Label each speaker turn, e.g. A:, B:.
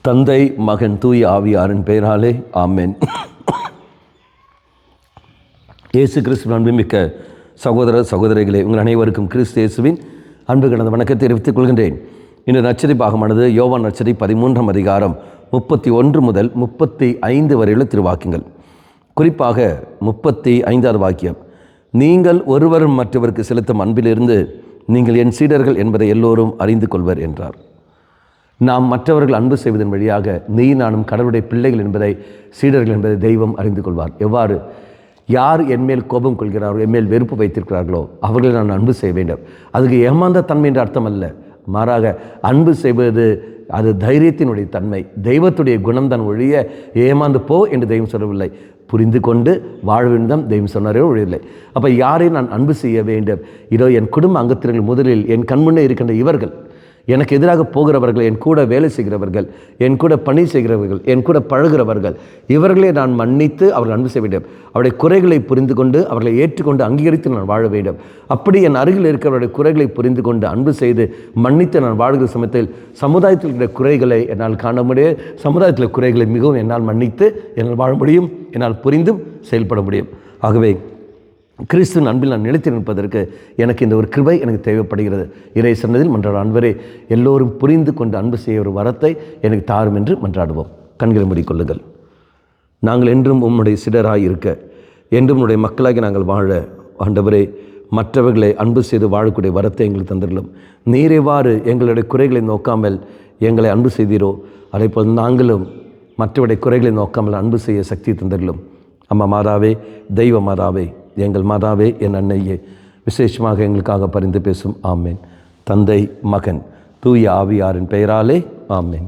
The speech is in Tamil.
A: தந்தை, மகன், தூய ஆவியாரின் பெயராலே ஆமென். இயேசு கிறிஸ்துவின் அன்புமிக்க சகோதர சகோதரிகளே, உங்கள் அனைவருக்கும் கிறிஸ்து இயேசுவின் அன்பு கலந்த வணக்கத்தை தெரிவித்துக் கொள்கின்றேன். இன்று நற்செய்தி பாகமானது யோவான் நற்செய்தி 13ஆம் அதிகாரம் 31 முதல் 35 வரையுள்ள திருவாக்கியங்கள். குறிப்பாக 35வது வாக்கியம், நீங்கள் ஒருவர் மற்றவருக்கு செலுத்தும் அன்பிலிருந்து நீங்கள் என் சீடர்கள் என்பதை எல்லோரும் அறிந்து கொள்வர் என்றார். நாம் மற்றவர்கள் அன்பு செய்வதன் வழியாக நீ நானும் கடவுளுடைய பிள்ளைகள் என்பதை, சீடர்கள் என்பதை தெய்வம் அறிந்து கொள்வார். எவ்வாறு? யார் என்மேல் கோபம் கொள்கிறார்களோ, என்மேல் வெறுப்பு வைத்திருக்கிறார்களோ அவர்களை நான் அன்பு செய்ய வேண்டும். அதுக்கு ஏமாந்த தன்மை என்ற அர்த்தம் அல்ல. மாறாக அன்பு செய்வது அது தைரியத்தினுடைய தன்மை, தெய்வத்துடைய குணம்தான் ஒழிய ஏமாந்து போ என்று தெய்வம் சொல்லவில்லை. புரிந்து கொண்டு வாழ வேண்டும் தெய்வம் சொன்னாரே ஒழியவில்லை. அப்போ யாரை நான் அன்பு செய்ய வேண்டும்? இதோ என் குடும்ப அங்கத்தினர்கள், முதலில் என் கண்முன்னே இருக்கின்ற இவர்கள், எனக்கு எதிராக போகிறவர்கள், என் கூட வேலை செய்கிறவர்கள், என் கூட பணி செய்கிறவர்கள், என் கூட பழகிறவர்கள், இவர்களை நான் மன்னித்து அவர்கள் அன்பு செய்ய வேண்டும். அவருடைய குறைகளை புரிந்து கொண்டு அவர்களை ஏற்றுக்கொண்டு அங்கீகரித்து நான் வாழ வேண்டும். அப்படி என் அருகில் இருக்கிறவருடைய குறைகளை புரிந்து கொண்டு அன்பு செய்து மன்னித்து நான் வாழ்கிற சமயத்தில் சமுதாயத்தில் இருக்கிற குறைகளை என்னால் காண முடியும். சமுதாயத்தில் குறைகளை மிகவும் என்னால் மன்னித்து என்னால் வாழ முடியும், என்னால் புரிந்தும் செயல்பட முடியும். ஆகவே கிறிஸ்துவின் அன்பில் நான் நிலைத்து நிற்பதற்கு எனக்கு இந்த ஒரு கிருபை எனக்கு தேவைப்படுகிறது. இறை சன்னதியில் மன்றாட அன்பரே, எல்லோரும் புரிந்து கொண்டு அன்பு செய்ய ஒரு வரத்தை எனக்கு தாரும் என்று மன்றாடுவோம். கண்களை மூடிக்கொள்ளுங்கள். நாங்கள் என்றும் உம்முடைய சிடராய் இருக்க, என்றும் உம்முடைய மக்களாகி நாங்கள் வாழ ஆண்டவரே, மற்றவர்களை அன்பு செய்து வாழக்கூடிய வரத்தை எங்களுக்கு தந்திரலும். நீரெவ்வாறு எங்களுடைய குறைகளை நோக்காமல் எங்களை அன்பு செய்தீரோ, அதேபோல் நாங்களும் மற்றவருடைய குறைகளை நோக்காமல் அன்பு செய்ய சக்தி தந்திரலும். அம்மா மாதாவே, தெய்வ மாதாவே, எங்கள் மாதாவே, என் அன்னையே, விசேஷமாக எங்களுக்காக பரிந்து பேசும். ஆமேன். தந்தை, மகன், தூய ஆவியாரின் பெயராலே ஆமேன்.